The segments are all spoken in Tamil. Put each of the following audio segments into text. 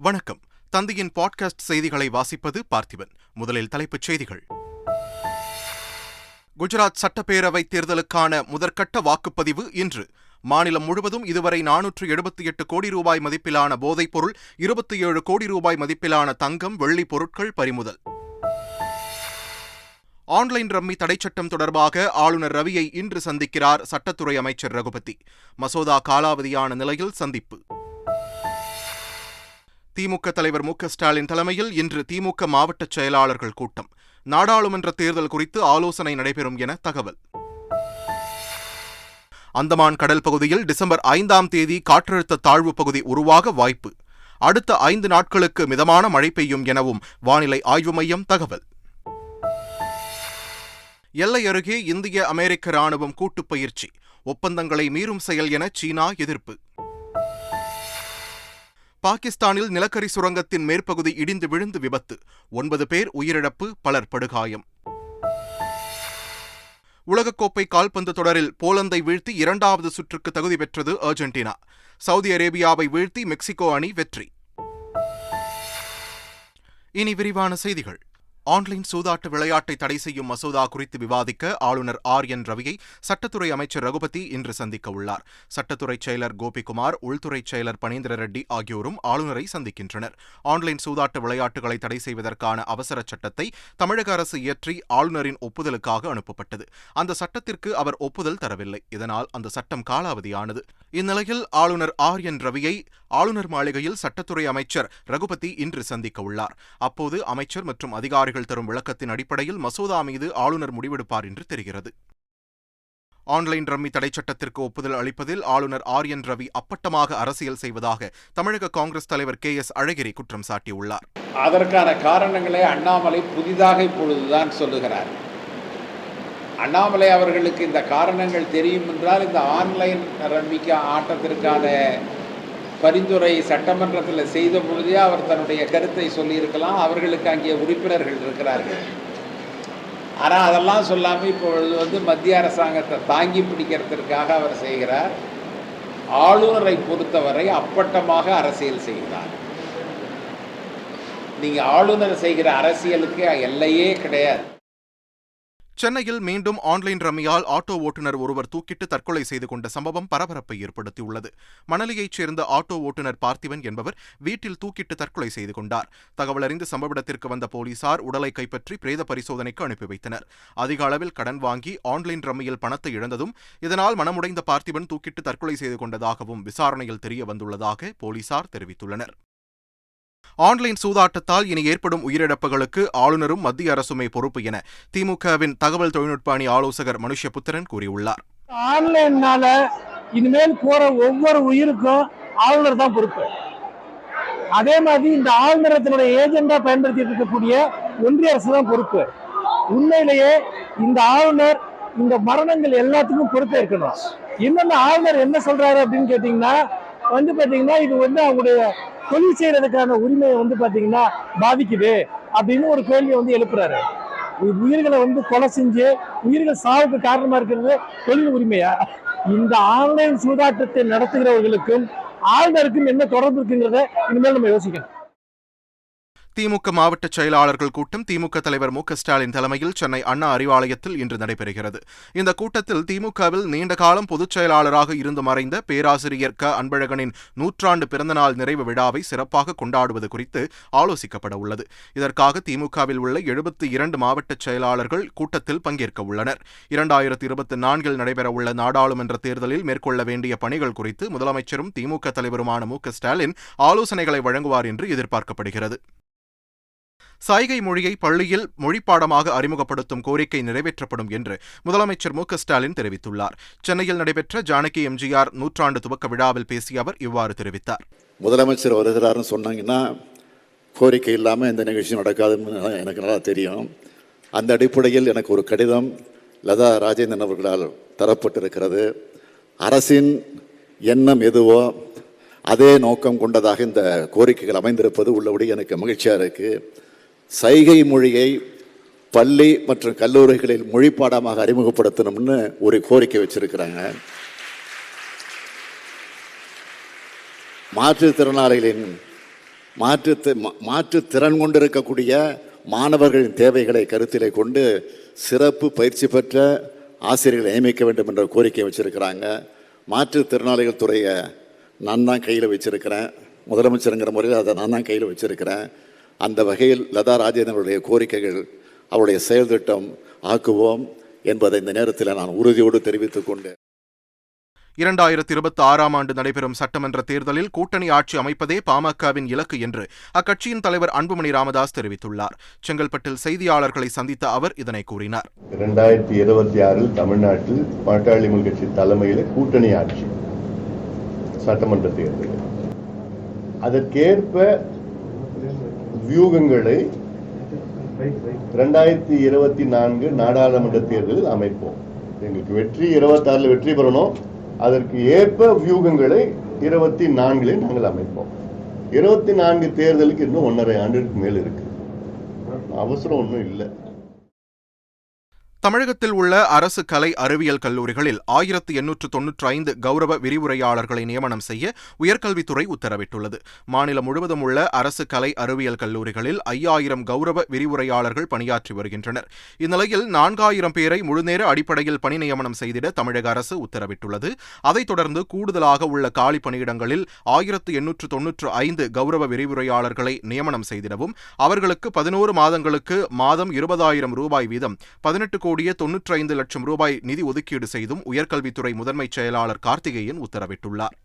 வணக்கம். தந்தையின் பாட்காஸ்ட் செய்திகளை வாசிப்பது பார்த்திபன். முதலில் தலைப்புச் செய்திகள். குஜராத் சட்டப்பேரவைத் தேர்தலுக்கான முதற்கட்ட வாக்குப்பதிவு இன்று. மாநிலம் முழுவதும் இதுவரை 478 கோடி ரூபாய் மதிப்பிலான போதைப்பொருள், 27 கோடி ரூபாய் மதிப்பிலான தங்கம், வெள்ளி பொருட்கள் பறிமுதல். ஆன்லைன் ரம்மி தடைச்சட்டம் தொடர்பாக ஆளுநர் ரவியை இன்று சந்திக்கிறார் சட்டத்துறை அமைச்சர் ரகுபதி. மசோதா காலாவதியான நிலையில் சந்திப்பு. திமுக தலைவர் மு க ஸ்டாலின் தலைமையில் இன்று திமுக மாவட்ட செயலாளர்கள் கூட்டம். நாடாளுமன்ற தேர்தல் குறித்து ஆலோசனை நடைபெறும் என தகவல். அந்தமான் கடல் பகுதியில் டிசம்பர் 5ஆம் தேதி காற்றழுத்த தாழ்வு பகுதி உருவாக வாய்ப்பு. அடுத்த 5 நாட்களுக்கு மிதமான மழை பெய்யும் எனவும் வானிலை ஆய்வு மையம் தகவல். எல்லை அருகே இந்திய அமெரிக்க ராணுவம் கூட்டுப் பயிற்சி. ஒப்பந்தங்களை மீறும் செயல் என சீனா எதிர்ப்பு. பாகிஸ்தானில் நிலக்கரி சுரங்கத்தின் மேற்பகுதி இடிந்து விழுந்து விபத்து. 9 பேர் உயிரிழப்பு, பலர் படுகாயம். உலகக்கோப்பை கால்பந்து தொடரில் போலந்தை வீழ்த்தி 2வது சுற்றுக்கு தகுதி பெற்றது அர்ஜென்டினா. சவுதி அரேபியாவை வீழ்த்தி மெக்சிகோ அணி வெற்றி. இனி விரிவான செய்திகள். ஆன்லைன் சூதாட்ட விளையாட்டை தடை செய்யும் மசோதா குறித்து விவாதிக்க ஆளுநர் என் ரவியை சட்டத்துறை அமைச்சர் ரகுபதி இன்று சந்திக்க உள்ளார். சட்டத்துறை செயலர் கோபிகுமார், உள்துறை செயலர் பனீந்திர ரெட்டி ஆகியோரும் ஆளுநரை சந்திக்கின்றனர். ஆன்லைன் சூதாட்ட விளையாட்டுகளை தடை செய்வதற்கான அவசர சட்டத்தை தமிழக அரசு இயற்றி ஆளுநரின் ஒப்புதலுக்காக அனுப்பப்பட்டது. அந்த சட்டத்திற்கு அவர் ஒப்புதல் தரவில்லை. இதனால் அந்த சட்டம் காலாவதியானது. இந்நிலையில் ஆளுநர் என் ரவியை ஆளுநர் மாளிகையில் சட்டத்துறை அமைச்சர் ரகுபதி இன்று சந்திக்க உள்ளார். அப்போது அமைச்சர் மற்றும் அதிகாரிகள் தரும் விளக்கத்தின் அடிப்படையில் மசோதா மீது ஆளுநர் முடிவெடுப்பார் என்று தெரிகிறது. ஆன்லைன் ரம்மி தடைச்சட்டத்திற்கு ஒப்புதல் அளிப்பதில் ஆளுநர் என் ரவி அப்பட்டமாக அரசியல் செய்வதாக தமிழக காங்கிரஸ் தலைவர் KS அழகிரி குற்றம் சாட்டியுள்ளார். அதற்கான காரணங்களை அண்ணாமலை புதிதாக இப்பொழுதுதான் சொல்லுகிறார். அண்ணாமலை அவர்களுக்கு இந்த காரணங்கள் தெரியும் என்றால் இந்த ஆன்லைன் ரம்மிக்கு ஆட்டத்திற்கான பரிந்துரை சட்டமன்றத்தில் செய்த பொழுதே அவர் தன்னுடைய கருத்தை சொல்லியிருக்கலாம். அவர்களுக்கு அங்கே உறுப்பினர்கள் இருக்கிறார்கள். ஆனால் அதெல்லாம் சொல்லாமல் இப்பொழுது மத்திய அரசாங்கத்தை தாங்கி பிடிக்கிறதுக்காக அவர் செய்கிறார். ஆளுநரை பொறுத்தவரை அப்பட்டமாக அரசியல் செய்கிறார். நீங்கள் ஆளுநர் செய்கிற அரசியலுக்கு எல்லையே கிடையாது. சென்னையில் மீண்டும் ஆன்லைன் ரம்மியால் ஆட்டோ ஓட்டுநர் ஒருவர் தூக்கிட்டு தற்கொலை செய்து கொண்ட சம்பவம் பரபரப்பை ஏற்படுத்தியுள்ளது. மணலியைச் சேர்ந்த ஆட்டோ ஓட்டுநர் பார்த்திபன் என்பவர் வீட்டில் தூக்கிட்டு தற்கொலை செய்து கொண்டார். தகவல் அறிந்து சம்பவ இடத்திற்கு வந்த போலீசார் உடலை கைப்பற்றி பிரேத பரிசோதனைக்கு அனுப்பி வைத்தனர். அதிக அளவில் கடன் வாங்கி ஆன்லைன் ரம்மியில் பணத்தை இழந்ததும் இதனால் மனமுடைந்த பார்த்திபன் தூக்கிட்டு தற்கொலை செய்து கொண்டதாகவும் விசாரணையில் தெரிய வந்துள்ளதாக போலீசார் தெரிவித்துள்ளனர். ஆன்லைன் சூதாட்டத்தால் இனி ஏற்படும் உயிரிழப்புகளுக்கு ஆளுநரும் மத்திய அரசுமே பொறுப்பு என திமுகவின் தகவல் தொழில்நுட்ப அணி ஆலோசகர் மனுஷ்யபுத்திரன் கூறியுள்ளார். ஆன்லைன்னால இனிமேல் போற ஒவ்வொரு உயிருக்கும் ஆளுநர் தான் பொறுப்பு. அதே மாதிரி இந்த ஆளுநரத்தினுடைய ஏஜெண்டா பயன்படுத்திட்டு இருக்கக்கூடிய ஒன்றிய அரசு தான் பொறுப்பு. உண்மையிலேயே இந்த ஆளுநர் இந்த மரணங்கள் எல்லாத்துக்கும் பொறுப்பேற்கணும். இன்னொன்னு ஆளுநர் என்ன சொல்றாரு அப்படின்னு கேட்டீங்கன்னா பாத்தீங்கன்னா இது அவங்களுடைய தொழில் செய்யறதுக்கான உரிமையை பாத்தீங்கன்னா பாதிக்குது அப்படின்னு ஒரு கேள்வியை எழுப்புறாரு. உயிர்களை கொலை செஞ்சு உயிர்கள் சாவுக்கு காரணமா இருக்கிறது தொழில் உரிமையா? இந்த ஆன்லைன் சூதாட்டத்தை நடத்துகிறவர்களுக்கும் ஆளுநருக்கும் என்ன தொடர்பு இருக்குங்கிறத இனிமேல் நம்ம யோசிக்கணும். திமுக மாவட்ட செயலாளர்கள் கூட்டம் திமுக தலைவர் மு க ஸ்டாலின் தலைமையில் சென்னை அண்ணா அறிவாலயத்தில் இன்று நடைபெறுகிறது. இந்த கூட்டத்தில் திமுகவில் நீண்ட காலம் பொதுச் செயலாளராக இருந்து மறைந்த பேராசிரியர் க அன்பழகனின் 100ஆண்டு பிறந்தநாள் நிறைவு விழாவை சிறப்பாக கொண்டாடுவது குறித்து ஆலோசிக்கப்பட உள்ளது. இதற்காக திமுகவில் உள்ள 72 மாவட்ட செயலாளர்கள் கூட்டத்தில் பங்கேற்க உள்ளனர். 2024 நடைபெறவுள்ள நாடாளுமன்ற தேர்தலில் மேற்கொள்ள வேண்டிய பணிகள் குறித்து முதலமைச்சரும் திமுக தலைவருமான மு க ஸ்டாலின் ஆலோசனைகளை வழங்குவார் என்று எதிர்பார்க்கப்படுகிறது. சைகை மொழியை பள்ளியில் மொழிப்பாடமாக அறிமுகப்படுத்தும் கோரிக்கை நிறைவேற்றப்படும் என்று முதலமைச்சர் மு க ஸ்டாலின் தெரிவித்துள்ளார். சென்னையில் நடைபெற்ற ஜானகி எம்ஜிஆர் 100ஆண்டு துவக்க விழாவில் பேசிய அவர் இவ்வாறு தெரிவித்தார். முதலமைச்சர் வருகிறார்னு சொன்னாங்கன்னா கோரிக்கை இல்லாமல் இந்த நிகழ்ச்சி நடக்காதுன்னு எனக்கு நல்லா தெரியும். அந்த அடிப்படையில் எனக்கு ஒரு கடிதம் லதா ராஜேந்திரன் அவர்களால் தரப்பட்டிருக்கிறது. அரசின் எண்ணம் எதுவோ அதே நோக்கம் கொண்டதாக இந்த கோரிக்கைகள் அமைந்திருப்பது உள்ளபடி எனக்கு மகிழ்ச்சியாக இருக்குது. சைகை மொழியை பள்ளி மற்றும் கல்லூரிகளில் மொழிப்பாடமாக அறிமுகப்படுத்தணும்னு ஒரு கோரிக்கை வச்சிருக்கிறாங்க. மாற்றுத்திறனாளிகளின் மாற்றுத்திறன் கொண்டிருக்கக்கூடிய மாணவர்களின் தேவைகளை கருத்திலே கொண்டு சிறப்பு பயிற்சி பெற்ற ஆசிரியர்களை நியமிக்க வேண்டும் என்ற கோரிக்கை வச்சிருக்கிறாங்க. மாற்றுத்திறனாளிகள் துறையை நான் தான் கையில் வச்சிருக்கிறேன், முதலமைச்சருங்கிற முறையில் அதை நான் தான் கையில் வச்சிருக்கிறேன். அந்த வகையில் லதா ராஜேந்திரனுடைய கோரிக்கைகள் அவருடைய செயல் திட்டம் ஆக்குவோம் என்பதை இந்த நேரத்தில் நான் உறுதியோடு தெரிவித்துக் கொண்டேன். 2026 ஆண்டு நடைபெறும் சட்டமன்ற தேர்தலில் கூட்டணி ஆட்சி அமைப்பதே பாமகவின் இலக்கு என்று அக்கட்சியின் தலைவர் அன்புமணி ராமதாஸ் தெரிவித்துள்ளார். செங்கல்பட்டில் செய்தியாளர்களை சந்தித்த அவர் இதனை கூறினார். 2026 தமிழ்நாட்டில் பாட்டாளி மக்கள் கட்சி தலைமையில் கூட்டணி ஆட்சி சட்டமன்ற தேர்தல், அதற்கேற்ப வியூகங்களை 2024 நாடாளுமன்ற தேர்தலில் அமைப்போம். எங்களுக்கு வெற்றி 26 வெற்றி பெறணும், அதற்கு ஏற்ப வியூகங்களை 24 நாங்கள் அமைப்போம். 24 தேர்தலுக்கு இன்னும் 1.5 ஆண்டுக்கு மேல் இருக்கு, அவசரம் ஒன்றும் இல்லை. தமிழகத்தில் உள்ள அரசு கலை அறிவியல் கல்லூரிகளில் 1895 கௌரவ விரிவுரையாளர்களை நியமனம் செய்ய உயர்கல்வித்துறை உத்தரவிட்டுள்ளது. மாநிலம் முழுவதும் உள்ள அரசு கலை அறிவியல் கல்லூரிகளில் 5000 கௌரவ விரிவுரையாளர்கள் பணியாற்றி வருகின்றனர். இந்நிலையில் 4000 பேரை முழுநேர அடிப்படையில் பணி நியமனம் செய்திட தமிழக அரசு உத்தரவிட்டுள்ளது. அதைத் தொடர்ந்து கூடுதலாக உள்ள காலி பணியிடங்களில் 1895 கௌரவ விரிவுரையாளர்களை நியமனம் செய்திடவும் அவர்களுக்கு 11 மாதங்களுக்கு மாதம் 20,000 ரூபாய் வீதம் 18,95 லட்சம் ரூபாய் நிதி ஒதுக்கீடு செய்தும் உயர்கல்வித்துறை முதன்மைச் செயலாளர் கார்த்திகேயன் உத்தரவிட்டுள்ளார்.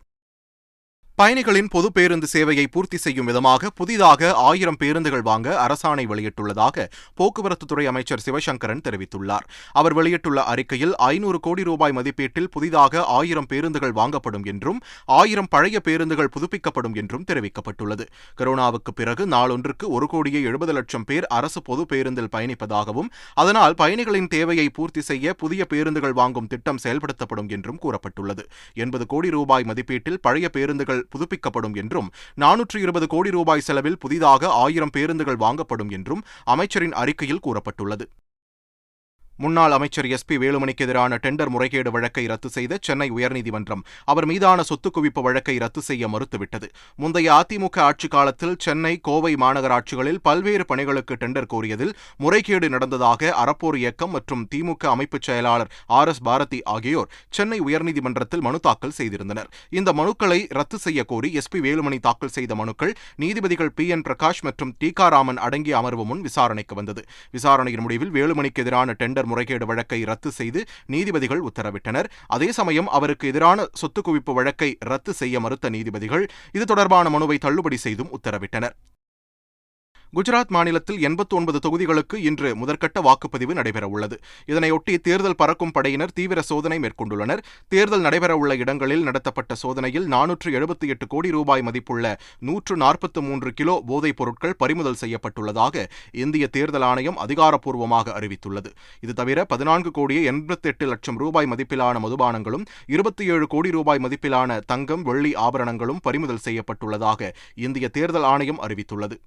பயணிகளின் பொது பேருந்து சேவையை பூர்த்தி செய்யும் விதமாக புதிதாக 1000 பேருந்துகள் வாங்க அரசாணை வெளியிட்டுள்ளதாக போக்குவரத்துத்துறை அமைச்சர் சிவசங்கரன் தெரிவித்துள்ளார். அவர் வெளியிட்டுள்ள அறிக்கையில் 500 கோடி ரூபாய் மதிப்பீட்டில் புதிதாக 1000 பேருந்துகள் வாங்கப்படும் என்றும் 1000 பழைய பேருந்துகள் புதுப்பிக்கப்படும் என்றும் தெரிவிக்கப்பட்டுள்ளது. கொரோனாவுக்கு பிறகு நாளொன்றுக்கு 1,70,00,000 பேர் அரசு பொது பேருந்தில் பயணிப்பதாகவும் அதனால் பயணிகளின் தேவையை பூர்த்தி செய்ய புதிய பேருந்துகள் வாங்கும் திட்டம் செயல்படுத்தப்படும் என்றும் கூறப்பட்டுள்ளது. 80 கோடி ரூபாய் மதிப்பீட்டில் பழைய பேருந்துகள் புதுப்பிக்கப்படும் என்றும் 420 கோடி ரூபாய் செலவில் புதிதாக 1000 பேருந்துகள் வாங்கப்படும் என்றும் அமைச்சரின் அறிக்கையில் கூறப்பட்டுள்ளது. முன்னாள் அமைச்சர் SP வேலுமணிக்கு எதிரான டெண்டர் முறைகேடு வழக்கை ரத்து செய்த சென்னை உயர்நீதிமன்றம் அவர் மீதான சொத்து குவிப்பு வழக்கை ரத்து செய்ய மறுத்துவிட்டது. முந்தைய அதிமுக ஆட்சிக் காலத்தில் சென்னை, கோவை மாநகராட்சிகளில் பல்வேறு பணிகளுக்கு டெண்டர் கோரியதில் முறைகேடு நடந்ததாக அறப்போர் இயக்கம் மற்றும் திமுக அமைப்புச் செயலாளர் RS பாரதி ஆகியோர் சென்னை உயர்நீதிமன்றத்தில் மனு தாக்கல் செய்திருந்தனர். இந்த மனுக்களை ரத்து செய்ய கோரி SP வேலுமணி தாக்கல் செய்த மனுக்கள் நீதிபதிகள் PN பிரகாஷ் மற்றும் டி.க. ராமன் அடங்கிய அமர்வு முன் விசாரணைக்கு வந்தது. விசாரணையின் முடிவில் வேலுமணிக்கு எதிரான டெண்டர் முறைகேடு வழக்கை ரத்து செய்து நீதிபதிகள் உத்தரவிட்டனர். அதே சமயம் அவருக்கு எதிரான சொத்து குவிப்பு வழக்கை ரத்து செய்ய மறுத்த நீதிபதிகள் இது தொடர்பான மனுவை தள்ளுபடி செய்தும் உத்தரவிட்டனர். குஜராத் மாநிலத்தில் 89 தொகுதிகளுக்கு இன்று முதற்கட்ட வாக்குப்பதிவு நடைபெறவுள்ளது. இதனையொட்டி தேர்தல் பறக்கும் படையினர் தீவிர சோதனை மேற்கொண்டுள்ளனர். தேர்தல் நடைபெறவுள்ள இடங்களில் நடத்தப்பட்ட சோதனையில் 478 கோடி ரூபாய் மதிப்புள்ள 143 கிலோ போதைப் பொருட்கள் பறிமுதல் செய்யப்பட்டுள்ளதாக இந்திய தேர்தல் ஆணையம் அதிகாரப்பூர்வமாக அறிவித்துள்ளது. இது தவிர 14 கோடியே 88 லட்சம் ரூபாய் மதிப்பிலான மதுபானங்களும் 27 கோடி ரூபாய் மதிப்பிலான தங்கம், வெள்ளி ஆபரணங்களும் பறிமுதல் செய்யப்பட்டுள்ளதாக இந்திய தேர்தல் ஆணையம் அறிவித்துள்ளது.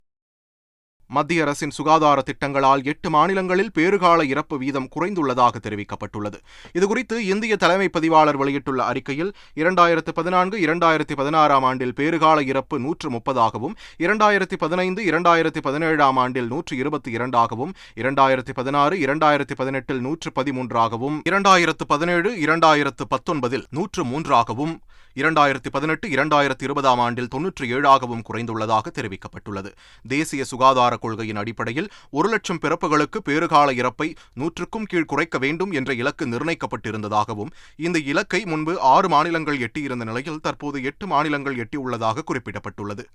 மத்திய அரசின் சுகாதார திட்டங்களால் 8 மாநிலங்களில் பேறுகால இறப்பு வீதம் குறைந்துள்ளதாக தெரிவிக்கப்பட்டுள்ளது. இதுகுறித்து இந்திய தலைமை பதிவாளர் வெளியிட்டுள்ள அறிக்கையில் 2014-2016 ஆண்டில் பேறுகால இறப்பு 130ஆகவும், 2015-2017 ஆண்டில் 122ஆகவும், 2016-2018 113ஆகவும், 2017-2019 103ஆகவும், 2018-2020 ஆண்டில் 97ஆகவும் குறைந்துள்ளதாக தெரிவிக்கப்பட்டுள்ளது. தேசிய சுகாதார கொள்கையின் அடிப்படையில் 1 லட்சம் பிறப்புகளுக்கு பேறுகால இறப்பை 100க்கும் கீழ் குறைக்க வேண்டும் என்ற இலக்கு நிர்ணயிக்கப்பட்டிருந்ததாகவும் இந்த இலக்கை முன்பு 6 மாநிலங்கள் எட்டியிருந்த நிலையில் தற்போது 8 மாநிலங்கள் எட்டியுள்ளதாக குறிப்பிடப்பட்டுள்ளது.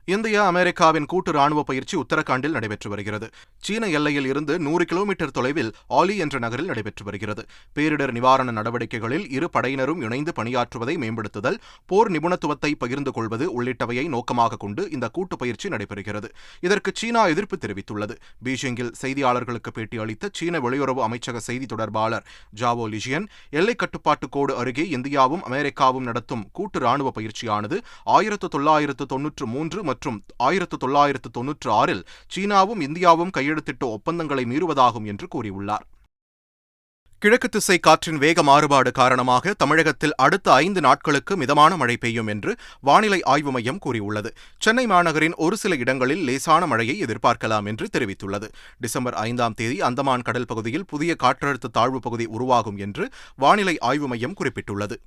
இந்தியா அமெரிக்காவின் கூட்டு ராணுவ பயிற்சி உத்தரகாண்டில் நடைபெற்று வருகிறது. சீன எல்லையில் இருந்து 100 கிலோமீட்டர் தொலைவில் ஆலி என்ற நகரில் நடைபெற்று வருகிறது. பேரிடர் நிவாரண நடவடிக்கைகளில் இரு படையினரும் இணைந்து பணியாற்றுவதை மேம்படுத்துதல், போர் நிபுணத்துவத்தை பகிர்ந்து கொள்வது உள்ளிட்டவையை நோக்கமாக கொண்டு இந்த கூட்டு பயிற்சி நடைபெறுகிறது. இதற்கு சீனா எதிர்ப்பு தெரிவித்துள்ளது. பீஜிங்கில் செய்தியாளர்களுக்கு பேட்டி அளித்த சீன வெளியுறவு அமைச்சக செய்தி தொடர்பாளர் ஜாவோ லிஜியன், எல்லை கட்டுப்பாட்டு கோடு அருகே இந்தியாவும் அமெரிக்காவும் நடத்தும் கூட்டு ராணுவ பயிற்சியானது 1993 மற்றும் 1996 சீனாவும் இந்தியாவும் கையெழுத்திட்ட ஒப்பந்தங்களை மீறுவதாகும் என்று கூறியுள்ளார். கிழக்கு திசை காற்றின் வேக மாறுபாடு காரணமாக தமிழகத்தில் அடுத்த 5 நாட்களுக்கு மிதமான மழை பெய்யும் என்று வானிலை ஆய்வு மையம் கூறியுள்ளது. சென்னை மாநகரின் ஒரு சில இடங்களில் லேசான மழையை எதிர்பார்க்கலாம் என்று தெரிவித்துள்ளது. டிசம்பர் 5ஆம் தேதி அந்தமான் கடல் பகுதியில் புதிய காற்றழுத்த தாழ்வு பகுதி உருவாகும் என்று வானிலை ஆய்வு மையம் குறிப்பிட்டுள்ளது.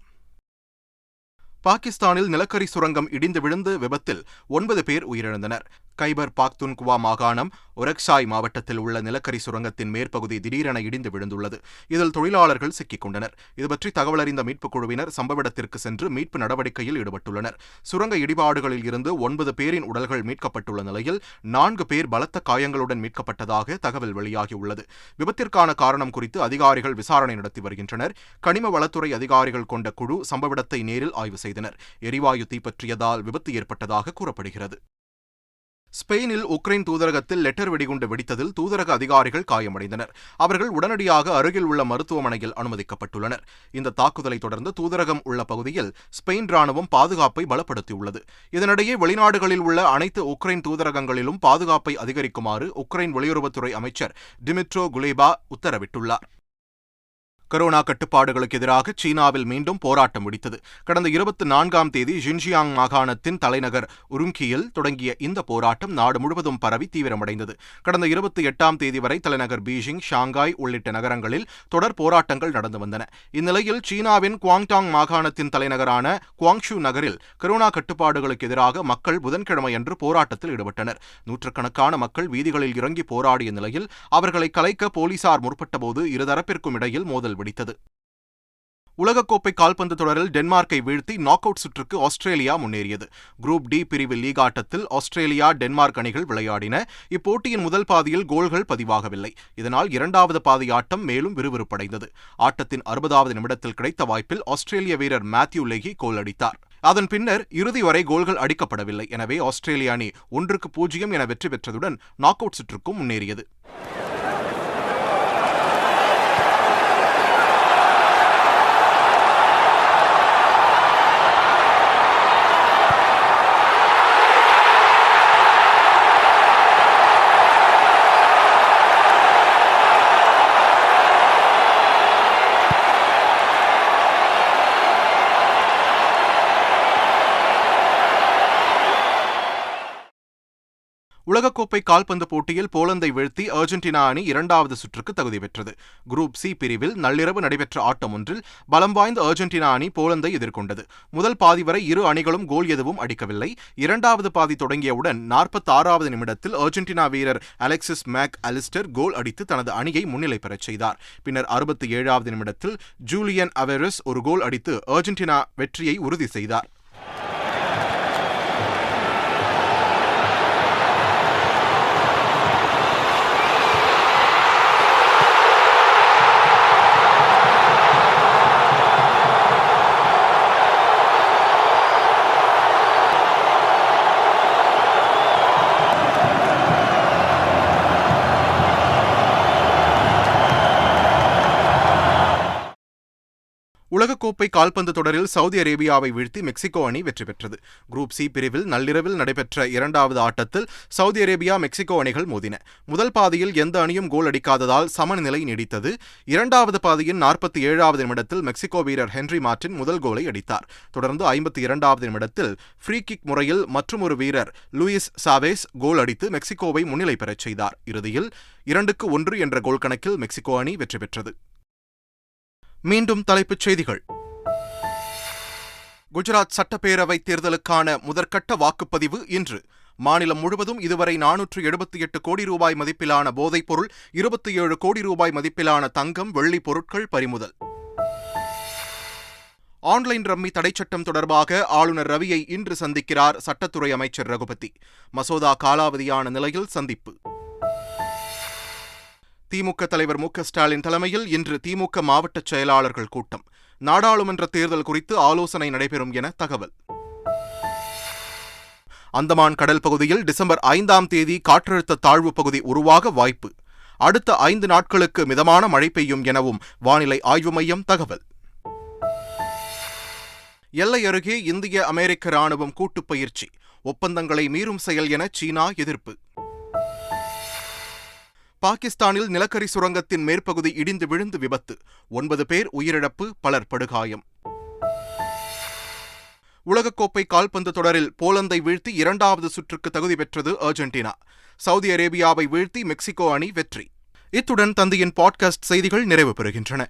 பாகிஸ்தானில் நிலக்கரி சுரங்கம் இடிந்து விழுந்த விபத்தில் 9 பேர் உயிரிழந்தனர். கைபர் பாக்துன்குவா மாகாணம் ஒரக்சாய் மாவட்டத்தில் உள்ள நிலக்கரி சுரங்கத்தின் மேற்பகுதி திடீரென இடிந்து விழுந்துள்ளது. இதில் தொழிலாளர்கள் சிக்கிக் கொண்டனர். இதுபற்றி தகவல் அறிந்த மீட்புக் குழுவினர் சம்பவ இடத்திற்கு சென்று மீட்பு நடவடிக்கையில் ஈடுபட்டுள்ளனர். சுரங்க இடிபாடுகளில் இருந்து 9 பேரின் உடல்கள் மீட்கப்பட்டுள்ள நிலையில் 4 பேர் பலத்த காயங்களுடன் மீட்கப்பட்டதாக தகவல் வெளியாகியுள்ளது. விபத்திற்கான காரணம் குறித்து அதிகாரிகள் விசாரணை நடத்தி வருகின்றனர். கனிம வளத்துறை அதிகாரிகள் கொண்ட குழு சம்பவ இடத்தை நேரில் ஆய்வு செய்தனர். எரிவாயு தீப்பற்றியதால் விபத்து ஏற்பட்டதாக கூறப்படுகிறது. ஸ்பெயினில் உக்ரைன் தூதரகத்தில் லெட்டர் வெடிகுண்டு வெடித்ததில் தூதரக அதிகாரிகள் காயமடைந்தனர். அவர்கள் உடனடியாக அருகில் உள்ள மருத்துவமனையில் அனுமதிக்கப்பட்டுள்ளனர். இந்த தாக்குதலை தொடர்ந்து தூதரகம் உள்ள பகுதியில் ஸ்பெயின் ராணுவம் பாதுகாப்பை பலப்படுத்தியுள்ளது. இதனிடையே வெளிநாடுகளில் உள்ள அனைத்து உக்ரைன் தூதரகங்களிலும் பாதுகாப்பை அதிகரிக்குமாறு உக்ரைன் வெளியுறவுத்துறை அமைச்சர் டிமிட்ரோ குலேபா உத்தரவிட்டுள்ளார். கொரோனா கட்டுப்பாடுகளுக்கு எதிராக சீனாவில் மீண்டும் போராட்டம் வெடித்தது. கடந்த 24ஆம் தேதி ஜின்ஜியாங் மாகாணத்தின் தலைநகர் உரும்கியில் தொடங்கிய இந்த போராட்டம் நாடு முழுவதும் பரவி தீவிரமடைந்தது. கடந்த 28ஆம் தேதி வரை தலைநகர் பீஜிங், ஷாங்காய் உள்ளிட்ட நகரங்களில் தொடர் போராட்டங்கள் நடந்து வந்தன. இந்நிலையில் சீனாவின் குவாங்டாங் மாகாணத்தின் தலைநகரான குவாங்ஷு நகரில் கொரோனா கட்டுப்பாடுகளுக்கு எதிராக மக்கள் புதன்கிழமையன்று போராட்டத்தில் ஈடுபட்டனர். நூற்றுக்கணக்கான மக்கள் வீதிகளில் இறங்கி போராடிய நிலையில் அவர்களை கலைக்க போலீசார் முற்பட்டபோது இருதரப்பிற்கும் இடையில் மோதல் வெடித்தது. உலகக்கோப்பை கால்பந்து தொடரில் டென்மார்க்கை வீழ்த்தி நாக் அவுட் சுற்றுக்கு ஆஸ்திரேலியா முன்னேறியது. குரூப் டி பிரிவு லீக் ஆட்டத்தில் ஆஸ்திரேலியா, டென்மார்க் அணிகள் விளையாடின. இப்போட்டியின் முதல் பாதியில் கோல்கள் பதிவாகவில்லை. இதனால் இரண்டாவது பாதி ஆட்டம் மேலும் விறுவிறுப்படைந்தது. ஆட்டத்தின் 60வது நிமிடத்தில் கிடைத்த வாய்ப்பில் ஆஸ்திரேலிய வீரர் மேத்யூ லெகி கோல் அடித்தார். அதன் பின்னர் இறுதி வரை கோல்கள் அடிக்கப்படவில்லை. எனவே ஆஸ்திரேலிய அணி 1-0 என வெற்றி பெற்றதுடன் நாக் அவுட் சுற்றுக்கும் முன்னேறியது. உலகக்கோப்பை கால்பந்து போட்டியில் போலந்தை வீழ்த்தி அர்ஜென்டினா அணி 2வது சுற்றுக்கு தகுதி பெற்றது. குரூப் சி பிரிவில் நள்ளிரவு நடைபெற்ற ஆட்டம் ஒன்றில் பலம் வாய்ந்த அர்ஜென்டினா அணி போலந்தை எதிர்கொண்டது. முதல் பாதி வரை இரு அணிகளும் கோல் எதுவும் அடிக்கவில்லை. இரண்டாவது பாதி தொடங்கியவுடன் 46வது நிமிடத்தில் அர்ஜென்டினா வீரர் அலெக்சிஸ் மேக் அலிஸ்டர் கோல் அடித்து தனது அணியை முன்னிலை பெறச் செய்தார். பின்னர் 67வது நிமிடத்தில் ஜூலியன் அவெரஸ் ஒரு கோல் அடித்து அர்ஜென்டினா வெற்றியை உறுதி செய்தார். உலகக்கோப்பை கால்பந்து தொடரில் சவுதி அரேபியாவை வீழ்த்தி மெக்சிகோ அணி வெற்றி பெற்றது. குரூப் சி பிரிவில் நள்ளிரவில் நடைபெற்ற 2வது ஆட்டத்தில் சவுதி அரேபியா, மெக்சிகோ அணிகள் மோதின. முதல் பாதியில் எந்த அணியும் கோல் அடிக்காததால் சமநிலை நீடித்தது. இரண்டாவது பாதியின் 47வது நிமிடத்தில் மெக்சிகோ வீரர் ஹென்றி மார்டின் முதல் கோலை அடித்தார். தொடர்ந்து 52வது நிமிடத்தில் ஃப்ரீ கிக் முறையில் மற்றொரு வீரர் லூயிஸ் சாவேஸ் கோல் அடித்து மெக்சிகோவை முன்னிலை பெறச் செய்தார். இறுதியில் 2-1 என்ற கோல் கணக்கில் மெக்சிகோ அணி வெற்றி பெற்றது. மீண்டும் தலைப்புச் செய்திகள். குஜராத் சட்டப்பேரவை தேர்தலுக்கான முதற்கட்ட வாக்குப்பதிவு இன்று. மாநிலம் முழுவதும் இதுவரை 478 கோடி ரூபாய் மதிப்பிலான போதைப்பொருள், 27 கோடி ரூபாய் மதிப்பிலான தங்கம், வெள்ளி பொருட்கள் பறிமுதல். ஆன்லைன் ரம்மி தடைச்சட்டம் தொடர்பாக ஆளுநர் ரவியை இன்று சந்திக்கிறார் சட்டத்துறை அமைச்சர் ரகுபதி. மசோதா காலாவதியான நிலையில் சந்திப்பு. திமுக தலைவர் மு.க. ஸ்டாலின் தலைமையில் இன்று திமுக மாவட்ட செயலாளர்கள் கூட்டம். நாடாளுமன்ற தேர்தல் குறித்து ஆலோசனை நடைபெறும் என தகவல். அந்தமான் கடல் பகுதியில் டிசம்பர் 5ஆம் தேதி காற்றழுத்த தாழ்வு பகுதி உருவாக வாய்ப்பு. அடுத்த 5 நாட்களுக்கு மிதமான மழை பெய்யும் எனவும் வானிலை ஆய்வு மையம் தகவல். எல்லை அருகே இந்திய அமெரிக்க ராணுவம் கூட்டுப் பயிற்சி. ஒப்பந்தங்களை மீறும் செயல் என சீனா எதிர்ப்பு. பாகிஸ்தானில் நிலக்கரி சுரங்கத்தின் மேற்பகுதி இடிந்து விழுந்து விபத்து. 9 பேர் உயிரிழப்பு, பலர் படுகாயம். உலகக்கோப்பை கால்பந்து தொடரில் போலந்தை வீழ்த்தி 2வது சுற்றுக்கு தகுதி பெற்றது அர்ஜென்டினா. சவுதி அரேபியாவை வீழ்த்தி மெக்சிகோ அணி வெற்றி. இத்துடன் தந்தையின் பாட்காஸ்ட் செய்திகள் நிறைவு பெறுகின்றன.